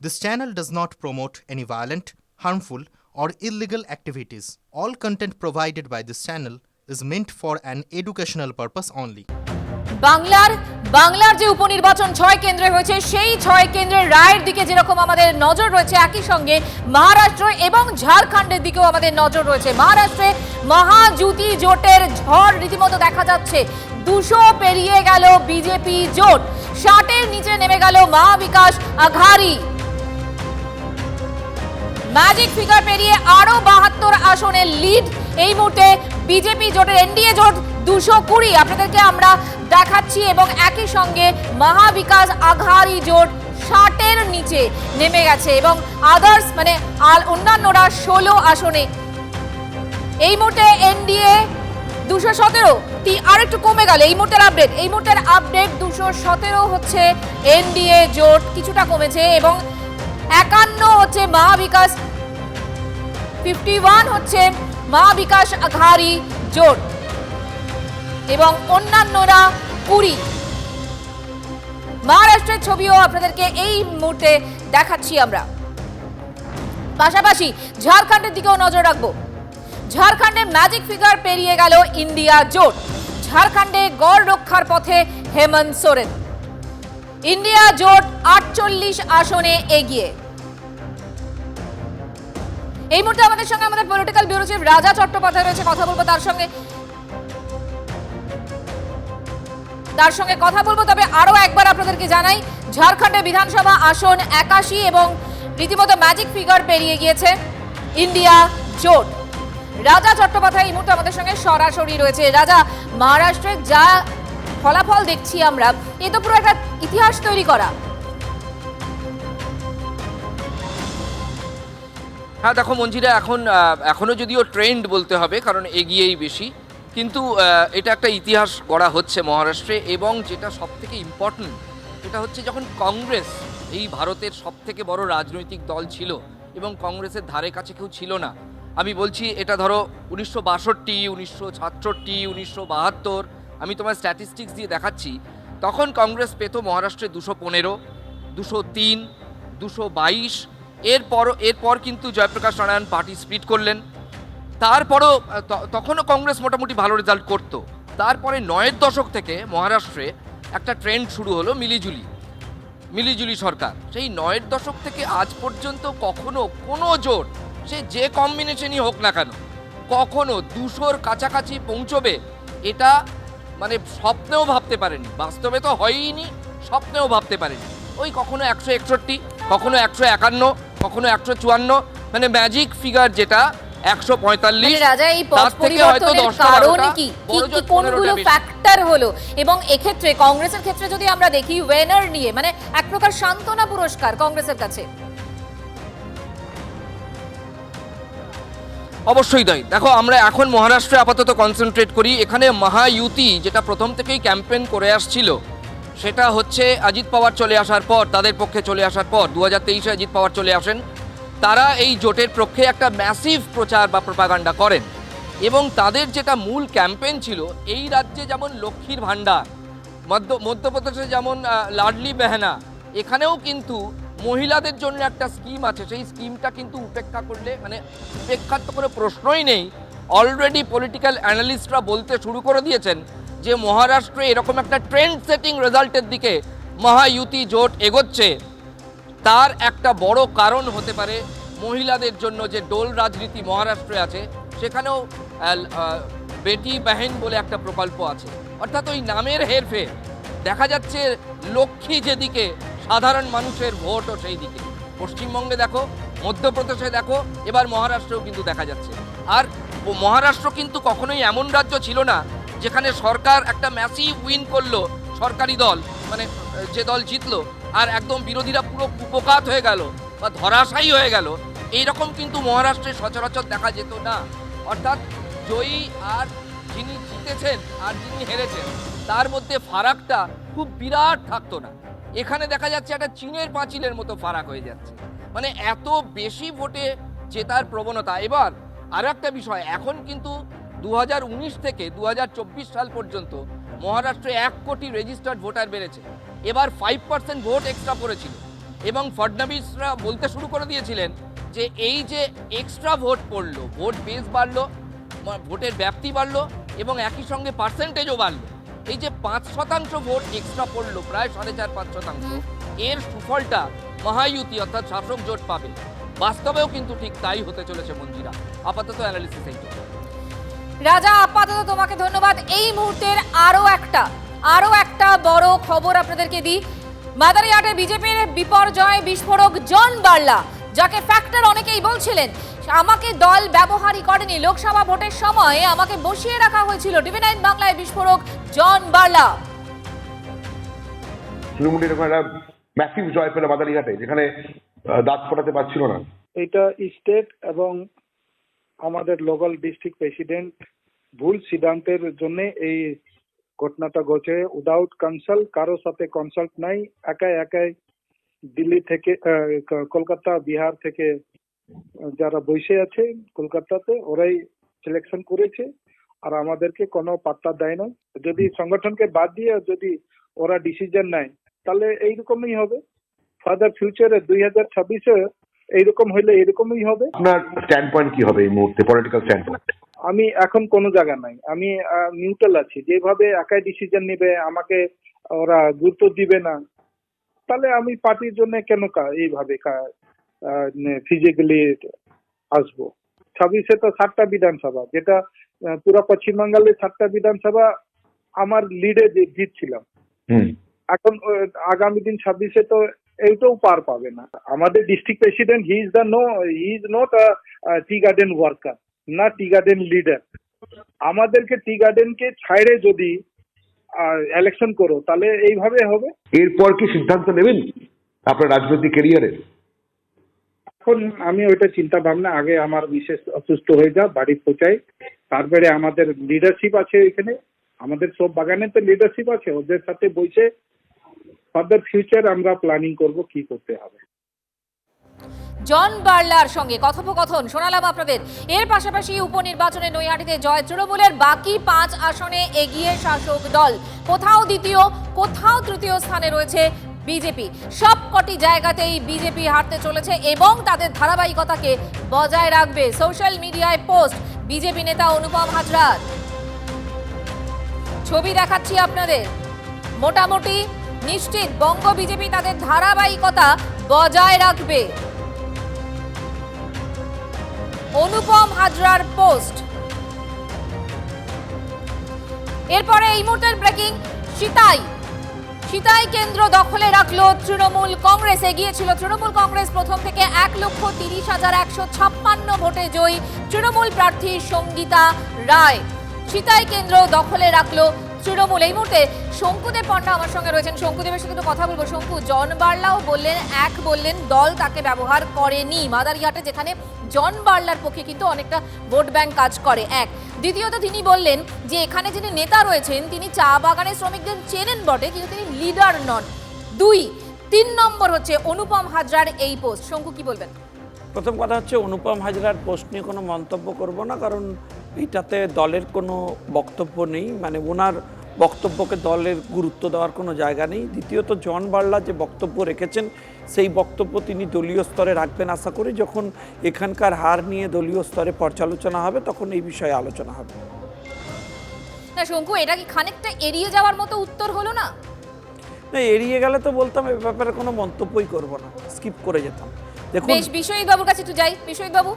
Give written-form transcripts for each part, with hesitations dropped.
This channel does not promote any violent, harmful, or illegal activities. All content provided by this channel is meant for an educational purpose only. বাংলার যে উপনির্বাচন 6 কেন্দ্রে হয়েছে সেই 6 কেন্দ্রের রায়ের দিকে যেরকম আমাদের নজর রয়েছে একই সঙ্গে মহারাষ্ট্র এবং ঝাড়খণ্ডের দিকেও আমাদের নজর রয়েছে। মহারাষ্ট্রে মহাজুতি জোটের ঝড় রীতিমতো দেখা যাচ্ছে। 200 পেরিয়ে গেল বিজেপি জোট, 60-এর নিচে নেমে গেল মহাবিকাশ আঘাড়ি। ম্যাজিক ফিগার পেরিয়ে আরো 72 আসনের লিড এই মুহূর্তে বিজেপি জোটের এনডিএ জোট 220 আপনাদেরকে আমরা দেখাচ্ছি এবং একই সঙ্গে মহাবিকাশ আঘাড়ি জোট 60-এর নিচে নেমে গেছে এবং আদার্স মানে অন্যান্যরা 16 আসনে। এই মুহূর্তে এনডিএ 217 আর একটু কমে গেল। এই মুহূর্তের আপডেট 217 হচ্ছে এনডিএ জোট, কিছুটা কমেছে এবং 51 হচ্ছে মহাবিকাশ, 51 হচ্ছে মহাবিকাশ আঘাড়ি জোট এবং অন্যান্যরা 20। মহারাষ্ট্রের ছবিও আপনাদেরকে এই মুহূর্তে দেখাচ্ছি আমরা। পাশাপাশি ঝাড়খণ্ডের দিকেও নজর রাখবো। ঝাড়খণ্ডে ম্যাজিক ফিগার পেরিয়ে গেল ইন্ডিয়া জোট। ঝাড়খণ্ডে গড় রক্ষার পথে হেমন্ত সোরেন। ইন্ডিয়া জোট 48 আসনে এগিয়ে। এই মুহূর্তে আমাদের সঙ্গে আমাদের পলিটিক্যাল ব্যুরো চিফ রাজা চট্টোপাধ্যায় রয়েছে, কথা বলবো তার সঙ্গে কথা বলবো। তবে আরো একবার আপনাদেরকে জানাই, ঝাড়খণ্ডে বিধানসভা আসন 81 এবং রীতিমতো ম্যাজিক ফিগার পেরিয়ে গিয়েছে ইন্ডিয়া জোট। রাজা চট্টোপাধ্যায় এই মুহূর্তে আমাদের সঙ্গে সরাসরি রয়েছে। রাজা, মহারাষ্ট্রে যা ফলাফল দেখছি আমরা, এ তো পুরো একটা ইতিহাস তৈরি করা। হ্যাঁ দেখো মঞ্জিরা, এখনো যদিও ট্রেন্ড বলতে হবে কারণ এগিয়েই বেশি, কিন্তু এটা একটা ইতিহাস গড়া হচ্ছে মহারাষ্ট্রে। এবং যেটা সব থেকে ইম্পর্টেন্ট এটা হচ্ছে যখন কংগ্রেস এই ভারতের সব থেকে বড় রাজনৈতিক দল ছিল এবং কংগ্রেসের ধারে কাছে কেউ ছিল না। আমি বলছি এটা ধরো 1962, 1966, 1972, আমি তোমার স্ট্যাটিস্টিক্স দিয়ে দেখাচ্ছি। তখন কংগ্রেস পেত মহারাষ্ট্রে 215, 203, 222। এরপর কিন্তু জয়প্রকাশ নারায়ণ পার্টি স্প্লিট করলেন। তারপরও তখনও কংগ্রেস মোটামুটি ভালো রেজাল্ট করতো। তারপরে 9-এর দশক থেকে মহারাষ্ট্রে একটা ট্রেন্ড শুরু হলো মিলিজুলি সরকার। সেই 9-এর দশক থেকে আজ পর্যন্ত কখনো কোনো জোট, সে যে কম্বিনেশনই হোক না কেন, কখনো 200-র কাছাকাছি পৌঁছবে এটা মানে স্বপ্নেও ভাবতে পারেনি। বাস্তবে তো হয়ইনি, স্বপ্নেও ভাবতে পারেনি। ওই কখনো 161, কখনো 151, কখনো 154, মানে ম্যাজিক ফিগার যেটা 145। রাজা, এই পথ পরিবর্তনের কারণ কি কোনগুলো ফ্যাক্টর হলো? এবং এক্ষেত্রে কংগ্রেসের ক্ষেত্রে যদি আমরা দেখি, ওয়েনার নিয়ে মানে এক প্রকার সান্ত্বনা পুরস্কার কংগ্রেসের কাছে। অবশ্যই তাই। দেখো আমরা এখন মহারাষ্ট্রে আপাতত কনসেন্ট্রেট করি। এখানে মহায়ুতি যেটা প্রথম থেকেই ক্যাম্পেইন করে আসছিল, সেটা হচ্ছে অজিত পাওয়ার চলে আসার পর, তাদের পক্ষে চলে আসার পর 2023-এ অজিত পাওয়ার চলে আসেন। তারা এই জোটের পক্ষে একটা ম্যাসিভ প্রচার বা প্রোপাগান্ডা করেন এবং তাদের যেটা মূল ক্যাম্পেইন ছিল, এই রাজ্যে যেমন লক্ষ্মীর ভাণ্ডার, মধ্যপ্রদেশে যেমন লাডলি বেহেনা, এখানেও কিন্তু মহিলাদের জন্য একটা স্কিম আছে। সেই স্কিমটা কিন্তু উপেক্ষার তো কোনো প্রশ্নই নেই। অলরেডি পলিটিক্যাল অ্যানালিস্টরা বলতে শুরু করে দিয়েছেন যে মহারাষ্ট্রে এরকম একটা ট্রেন্ড সেটিং রেজাল্টের দিকে মহায়ুতি জোট এগোচ্ছে। তার একটা বড় কারণ হতে পারে মহিলাদের জন্য যে ডোল রাজনীতি মহারাষ্ট্রে আছে, সেখানেও বেটি বাহিন বলে একটা প্রকল্প আছে। অর্থাৎ ওই নামের হেরফের, দেখা যাচ্ছে লক্ষ্মী যেদিকে, সাধারণ মানুষের ভোটও সেই দিকে। পশ্চিমবঙ্গে দেখো, মধ্যপ্রদেশে দেখো, এবার মহারাষ্ট্রেও কিন্তু দেখা যাচ্ছে। আর মহারাষ্ট্র কিন্তু কখনোই এমন রাজ্য ছিল না যেখানে সরকার একটা ম্যাসিভ উইন করলো, সরকারি দল মানে যে দল জিতলো, আর একদম বিরোধীরা পুরো কুপোকাত হয়ে গেল বা ধরাশায়ী হয়ে গেল। এইরকম কিন্তু মহারাষ্ট্রে সচরাচর দেখা যেত না। অর্থাৎ জয়ী আর যিনি জিতেছেন আর যিনি হেরেছেন তার মধ্যে ফারাকটা খুব বিরাট থাকতো না। এখানে দেখা যাচ্ছে একটা চীনের পাঁচিলের মতো ফারাক হয়ে যাচ্ছে, মানে এত বেশি ভোটে জেতার প্রবণতা। এবার আরও একটা বিষয়, এখন কিন্তু 2019 থেকে 2024 সাল পর্যন্ত মহারাষ্ট্রে 1 কোটি রেজিস্টার্ড ভোটার বেড়েছে। এবার 5% ভোট এক্সট্রা পড়েছিল। এবং ফডনবিসরা বলতে শুরু করে দিয়েছিলেন যে এই যে এক্সট্রা ভোট পড়লো, ভোট বেস বাড়লো, ভোটের ব্যাপ্তি বাড়লো এবং একই সঙ্গে পার্সেন্টেজও বাড়লো, এই যে 5% ভোট এক্সট্রা পড়লো, প্রায় 4.5-5%, এর সুফলটা মহায়ুতি অর্থাৎ শাসক জোট পাবে। বাস্তবেও কিন্তু ঠিক তাই হতে চলেছে মঞ্জিরা। আপাতত অ্যানালিসিস এই। রাজা, আপাতত তোমাকে ধন্যবাদ। এই মুহূর্তের আরো একটা বড় খবর আপনাদেরকে দিই। মাদারিহাটে বিজেপির বিপর্যয় বিস্ফোরক জন বার্লা, যাকে ফ্যাক্টর অনেকেই বলছিলেন আমাকে দল ব্যবহারই করেনি, লোকসভা ভোটের সময় আমাকে বসিয়ে রাখা হয়েছিল। টিভি9 বাংলায় বিস্ফোরক জন বার্লা। তৃণমূল এরকম একটা ম্যাসিভ জয় পেল মাদারিহাটে, যেখানে দাঁত ফোটাতে পারছিল না। এটা স্টেট এবং আমাদের লোকাল ডিস্ট্রিক্ট প্রেসিডেন্ট ভুল সিদ্ধান্তের জন্য এই ঘটনাটা ঘটে। উইদাউট কনসাল্ট, কারোর সাথে কনসাল্ট নাই, একাই দিল্লি থেকে, কলকাতা, বিহার থেকে যারা বসে আছে কলকাতাতে, ওরাই সিলেকশন করেছে আর আমাদেরকে কোনো পাত্তা দেয় না। যদি সংগঠনকে বাদ দিয়ে যদি ওরা ডিসিশন নেয় তাহলে এইরকমই হবে। ফার্দার ফিউচারে 2026-এ এইরকম হইলে এরকমই হবে। আপনার স্ট্যান্ড পয়েন্ট কি হবে এই মুহূর্তে, পলিটিক্যাল স্ট্যান্ড পয়েন্ট? আমি এখন কোনো জায়গা নাই, আমি নিউট্রাল আছি। যেভাবে একাই ডিসিশন নেবে, আমাকে ওরা গুরুত্ব দিবে না, তাহলে আমি পার্টির জন্য কেন এইভাবে ফিজিক্যালি আসবো। 26-এ তো 7টা বিধানসভা, যেটা পুরো পশ্চিমবাংলার 7টা বিধানসভা আমার লিডে জিতছিলাম। এখন আগামী দিন 26-এ তো এইটাও পার পাবে না। আমাদের district president he is not tea garden worker, না টি গার্ডেন লিডার। আমাদেরকে টি গার্ডেনকে ছাইড়ে যদি ইলেকশন করো তাহলে এইভাবে হবে। এরপর কি সিদ্ধান্ত নেবেন আপনার রাজনৈতিক ক্যারিয়ারে? এখন আমি ওইটা চিন্তা ভাবনা, আগে আমার বিশেষ অসুস্থ হয়ে যা, বাড়ি পৌঁছাই, তারপরে আমাদের লিডারশিপ আছে এখানে, আমাদের সব বাগানে তো লিডারশিপ আছে, ওদের সাথে বসে ফার্দার ফিউচার আমরা প্ল্যানিং করব কি করতে হবে। জন বার্লার সঙ্গে কথোপকথন শোনালাম আপনাদের। এর পাশাপাশি উপনির্বাচনে নৈহাটিতে জয় তৃণমূলের, বাকি 5 আসনে এগিয়ে শাসক দল, কোথাও দ্বিতীয় কোথাও তৃতীয় স্থানে রয়েছে বিজেপি। সবকটি জায়গাতেই বিজেপি হারতে চলেছে এবং তাদের ধারাবাহিকতাকে বজায় রাখবে। সোশ্যাল মিডিয়ায় পোস্ট বিজেপি নেতা অনুপম হাজরার, ছবি দেখাচ্ছি আপনাদের। মোটামুটি নিশ্চিত বঙ্গ বিজেপি তাদের ধারাবাহিকতা বজায় রাখবে। অনুপম হাজরার পোস্ট। এরপরে এই মুহূর্তের ব্রেকিং, সিতাই কেন্দ্র দখলে রাখলো তৃণমূল কংগ্রেস। এগিয়েছিল তৃণমূল কংগ্রেস, প্রথম থেকে 1,30,156 ভোটে জয়ী তৃণমূল প্রার্থী সঙ্গীতা রায়। সিতাই কেন্দ্র দখলে রাখলো তৃণমূল। এই মুহূর্তে শঙ্কুদেব পণ্ডা আমার সঙ্গে রয়েছেন। শঙ্কুদেবের সাথে একটু কথা বলবো। শঙ্কু, জন বার্লাও বললেন দল তাকে ব্যবহার করেনি মাদারিহাটে, যেখানে জন বার্লার পক্ষে কিন্তু অনেকটা ভোট ব্যাংক কাজ করে। দ্বিতীয়ত তিনি বললেন যে এখানে যিনি নেতা রয়েছেন তিনি চা বাগানের শ্রমিকদের চেনেন বটে, কিন্তু তিনি লিডার নন। 3 নম্বর হচ্ছে অনুপম হাজরার এই পোস্ট। শঙ্কু, কি বলবেন? প্রথম কথা হচ্ছে অনুপম হাজরার পোস্ট নিয়ে কোনো মন্তব্য করব না, কারণ এটাতে দলের কোনো বক্তব্য নেই, মানে ওনার বক্তব্যকে দলের গুরুত্ব দেওয়ার কোনো জায়গা নেই। দ্বিতীয়ত জন বার্লা যে বক্তব্য রেখেছেন সেই বক্তব্য তিনি দলীয় স্তরে রাখবেন। আশা করি যখন এখানকার হার নিয়ে দলীয় স্তরে পর্যালোচনা হবে তখন এই বিষয়ে আলোচনা হবে। না শঙ্কু, এটা কি খানিকটা এড়িয়ে যাওয়ার মতো উত্তর হলো না? না, এড়িয়ে গেলে তো বলতাম এ ব্যাপারে কোনো মন্তব্যই করব না, স্কিপ করে যেতাম। দেখুন, বেশ, বিশ্বজিৎ বাবুর কাছে একটু যাই। বিশ্বজিৎ বাবু,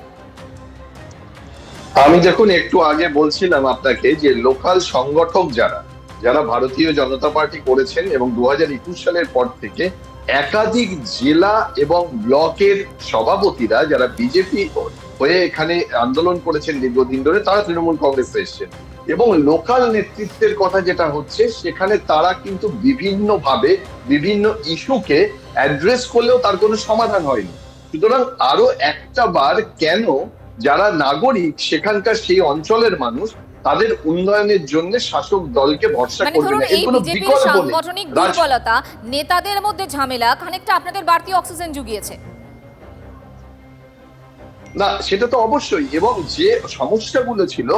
আমি দেখুন একটু আগে বলছিলাম আপনাকে যে লোকাল সংগঠক যারা ভারতীয় জনতা পার্টি করেছেন এবং 2021 সালের পর থেকে একাধিক জেলা এবং ব্লকের সভাপতিরা যারা বিজেপি হয়ে এখানে আন্দোলন করেছেন দীর্ঘদিন ধরে, তারা তৃণমূল কংগ্রেসে এসেছেন। এবং লোকাল নেতৃত্বের কথা যেটা হচ্ছে, সেখানে তারা কিন্তু বিভিন্নভাবে বিভিন্ন ইস্যুকে অ্যাড্রেস করলেও তার কোনো সমাধান হয়নি। সুতরাং আরো একটা বার কেন যারা নাগরিক সেখানকার সেই অঞ্চলের মানুষ তাদের উন্নয়নের জন্য শাসক দলকে ভরসা করবে না, এর কোনো বিকল্প নেই। সাংগঠনিক দুর্বলতা, নেতাদের মধ্যে ঝামেলা খানিকটা আপনাদের বাড়তি অক্সিজেন জুগিয়েছে না, সেটা তো অবশ্যই। এবং যে সমস্যাগুলো ছিল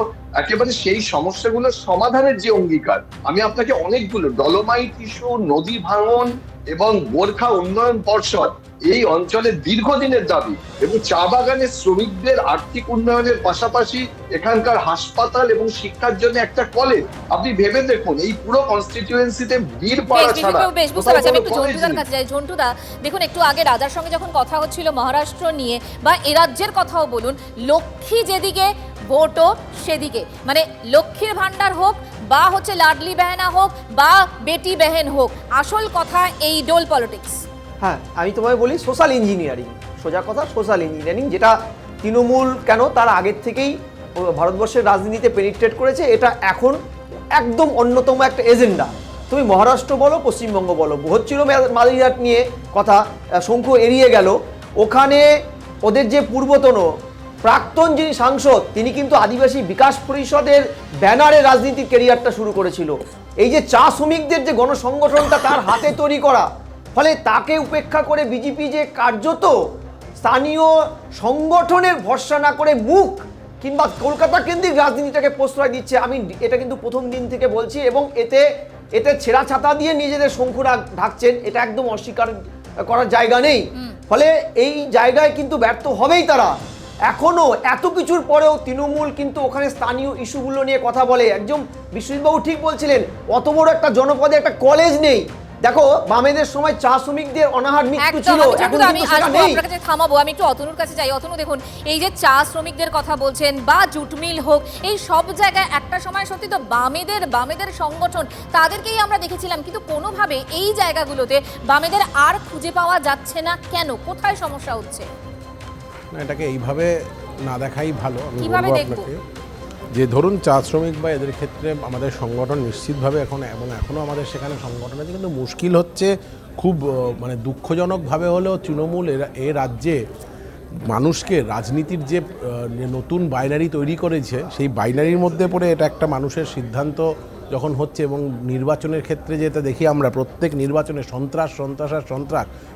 একেবারে সেই সমস্যাগুলোর সমাধানের যে অঙ্গীকার, আমি আপনাকে অনেকগুলো ডলোমাইট ইস্যু, নদী ভাঙন, এবং গোর্খা উন্নয়ন পর্ষদ এই অঞ্চলের দীর্ঘদিনের দাবি এবং চা বাগানের শ্রমিকদের আর্থিক উন্নয়নের পাশাপাশি এখানকার হাসপাতাল এবং শিক্ষার জন্য একটা কলেজ। আপনি ভেবে দেখুন এই পুরো কনস্টিটিউয়েন্সিতে বীরপাড়া ছাড়া বেশ বুঝতে পারছি। আমি একটু কোথাও কোনো ঝন্টুদার কলেজ কাছে যাই। ঝন্টুদা, দেখুন একটু আগে রাজার সঙ্গে যখন কথা হচ্ছিল মহারাষ্ট্র নিয়ে বা এ রাজ্যের কথাও বলুন, লক্ষ্মী যেদিকে ভোটও সেদিকে, মানে লক্ষ্মীর ভান্ডার হোক বা হচ্ছে লাডলি বেহেনা হোক বা বেটি বেহেন হোক, আসল কথা এই ডোল পলিটিক্স। হ্যাঁ, আমি তোমায় বলি সোশ্যাল ইঞ্জিনিয়ারিং, সোজা কথা সোশ্যাল ইঞ্জিনিয়ারিং, যেটা তৃণমূল কেন তার আগের থেকেই ভারতবর্ষের রাজনীতিতে পেনিট্রেট করেছে। এটা এখন একদম অন্যতম একটা এজেন্ডা। তুমি মহারাষ্ট্র বলো, পশ্চিমবঙ্গ বলো, হচ্ছিল মাদারিহাট নিয়ে কথা, শঙ্কু এড়িয়ে গেল। ওখানে ওদের যে পূর্বতন প্রাক্তন যিনি সাংসদ, তিনি কিন্তু আদিবাসী বিকাশ পরিষদের ব্যানারে রাজনীতির ক্যারিয়ারটা শুরু করেছিল। এই যে চা শ্রমিকদের যে গণসংগঠনটা তার হাতে তৈরি করা, ফলে তাকে উপেক্ষা করে বিজেপি যে কার্যত স্থানীয় সংগঠনের ভরসা না করে মুখ কিংবা কলকাতা কেন্দ্রিক রাজনীতিটাকে প্রশ্রয় দিচ্ছে। আমি এটা কিন্তু প্রথম দিন থেকে বলছি, এবং এতে ছেঁড়া ছাতা দিয়ে নিজেদের শঙ্কু ঢাকছেন, এটা একদম অস্বীকার করার জায়গা নেই। ফলে এই জায়গায় কিন্তু ব্যর্থ হবেই তারা। এখনো এত কিছুর পরেও তৃণমূল কিন্তু ওখানে স্থানীয় ইস্যুগুলো নিয়ে কথা বলে। একজন বিশ্বজিৎবাবু ঠিক বলছিলেন, অত বড় একটা জনপদে একটা কলেজ নেই। দেখো, বামেদের সময় চা শ্রমিকদের অনাহার মৃত্যু ছিল, এখন আমি কিন্তু সেটা নেই। আপনার কাছে থামাবো, আমি একটু অতনুর কাছে যাই। অতনু, দেখুন এই যে চা শ্রমিকদের কথা বলছেন বা জুট মিল হোক, এই সব জায়গায় একটা সময় সত্যি তো বামেদের সংগঠন তাদেরকেই আমরা দেখেছিলাম, কিন্তু কোনোভাবে এই জায়গাগুলোতে বামেদের আর খুঁজে পাওয়া যাচ্ছে না কেন? কোথায় সমস্যা হচ্ছে? না, এটাকে এইভাবে না দেখাই ভালো। আমি কিভাবে বলবো দেখবো? আপনাকে যে ধরুন চা শ্রমিক বা এদের ক্ষেত্রে আমাদের সংগঠন নিশ্চিতভাবে এখনও আমাদের সেখানে সংগঠন আছে, কিন্তু মুশকিল হচ্ছে খুব মানে দুঃখজনকভাবে হলেও তৃণমূল এ রাজ্যে মানুষকে রাজনীতির যে নতুন বাইনারি তৈরি করেছে, সেই বাইনারির মধ্যে পড়ে এটা একটা মানুষের সিদ্ধান্ত যখন হচ্ছে, এবং নির্বাচনের ক্ষেত্রে যেটা দেখি আমরা প্রত্যেক নির্বাচনে সন্ত্রাস,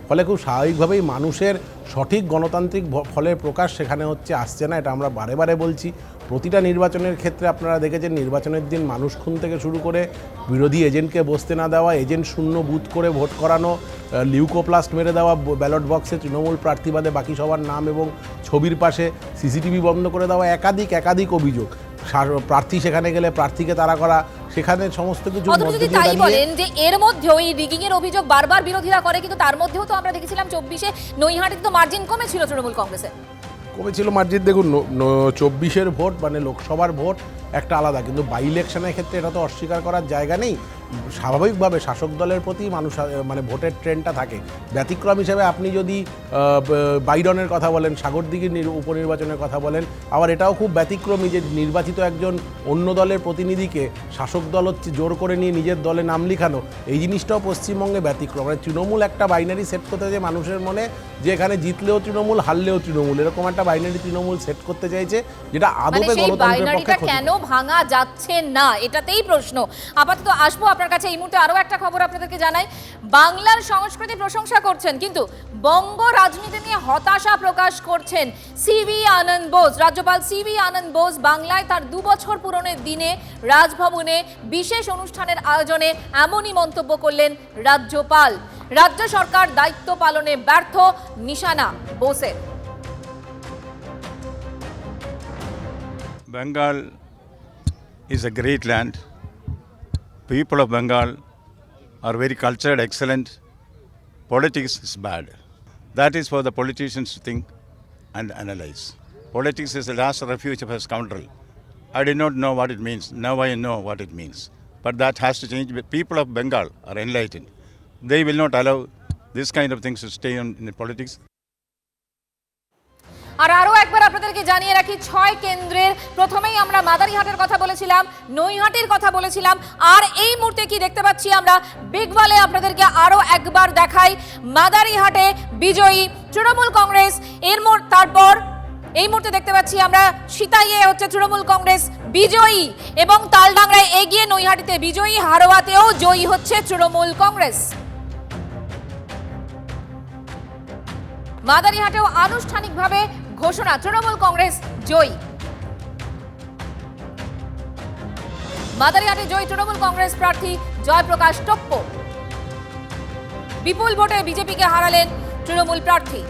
ফলে খুব স্বাভাবিকভাবেই মানুষের সঠিক গণতান্ত্রিক ফলের প্রকাশ সেখানে আসছে না। এটা আমরা বারে বারে বলছি। প্রতিটা নির্বাচনের ক্ষেত্রে আপনারা দেখেছেন, নির্বাচনের দিন মানুষ খুন থেকে শুরু করে বিরোধী এজেন্টকে বসতে না দেওয়া, এজেন্ট শূন্য বুথ করে ভোট করানো, লিউকোপ্লাস্ট মেরে দেওয়া ব্যালট বক্সে তৃণমূল প্রার্থী বাদে বাকি সবার নাম এবং ছবির পাশে সিসিটিভি বন্ধ করে দেওয়া, একাধিক অভিযোগ। প্রার্থী সেখানে গেলে প্রার্থীকে তাড়া করা, সেখানে সমস্ত কিছু। যদি তাই বলেন যে এর মধ্যেও এই রিগিং এর অভিযোগ বারবার বিরোধীরা করে, কিন্তু তার মধ্যেও তো আমরা দেখেছিলাম 24-এ নৈহাটিতে তো মার্জিন কমেছিল তৃণমূল কংগ্রেসের। কমেছিল মার্জিন। দেখুন 24-এর ভোট মানে লোকসভার ভোট একটা আলাদা, কিন্তু বাই ইলেকশনের ক্ষেত্রে এটা তো অস্বীকার করার জায়গা নেই। স্বাভাবিকভাবে শাসক দলের প্রতি মানুষ মানে ভোটের ট্রেন্ডটা থাকে। ব্যতিক্রম হিসেবে আপনি যদি বাইডনের কথা বলেন, সাগরদিঘির উপনির্বাচনের কথা বলেন, আবার এটাও খুব ব্যতিক্রমী যে নির্বাচিত একজন অন্য দলের প্রতিনিধিকে শাসক দল জোর করে নিয়ে নিজের দলে নাম লিখানো, এই জিনিসটাও পশ্চিমবঙ্গে ব্যতিক্রম। মানে তৃণমূল একটা বাইনারি সেট করতে চাইছে মানুষের মনে, যে এখানে জিতলেও তৃণমূল, হারলেও তৃণমূল, এরকম একটা বাইনারি তৃণমূল সেট করতে চাইছে, যেটা আদতে গণতন্ত্রের পক্ষে ক্ষতি। কেন ভাঙা যাচ্ছে না, এটাতেই প্রশ্ন। আপাতত আসবো আপনার কাছে। এই মুহূর্তে আরো একটা খবর আপনাদেরকে জানাই। বাংলার সংস্কৃতি প্রশংসা করছেন, কিন্তু বঙ্গ রাজনীতি নিয়ে হতাশা প্রকাশ করছেন সিভি আনন্দ বোস। রাজ্যপাল সিভি আনন্দ বোস বাংলায় তার 2 বছর পূরণের দিনে রাজভবনে বিশেষ অনুষ্ঠানের আয়োজনে এমনই মন্তব্য করলেন রাজ্যপাল। রাজ্য সরকার দায়িত্ব পালনে ব্যর্থ, নিশানা বোসের। Bengal is a great land. People of Bengal are very cultured, excellent. Politics is bad. That is for the politicians to think and analyze. Politics is the last refuge of a scoundrel. I did not know what it means. Now I know what it means. But that has to change. People of Bengal are enlightened. They will not allow this kind of things to stay in politics. আর আরো একবার আপনাদেরকে জানিয়ে রাখি, 6 কেন্দ্রের প্রথমেই আমরা মাদারিহাটের কথা বলেছিলাম, নৈহাটির কথা বলেছিলাম, আর এই মুহূর্তে কি দেখতে পাচ্ছি আমরা বিগওয়ালে আপনাদেরকে আরো একবার দেখাই। মাদারিহাটে বিজয়ী তৃণমূল কংগ্রেস, তারপর এই মুহূর্তে দেখতে পাচ্ছি আমরা সিতাইয়ে হচ্ছে তৃণমূল কংগ্রেস বিজয়ী, এবং তালডাংরায় এগিয়ে নৈহাটিতে বিজয়ী, হারোয়াতেও জয়ী হচ্ছে তৃণমূল কংগ্রেস। মাদারিহাটেও আনুষ্ঠানিকভাবে ঘোষণা, তৃণমূল কংগ্রেস জয়ী। মাদারিহাটে জয়ী তৃণমূল কংগ্রেস প্রার্থী জয়প্রকাশ টপ্পো। বিপুল ভোটে বিজেপিকে হারালেন তৃণমূল প্রার্থী।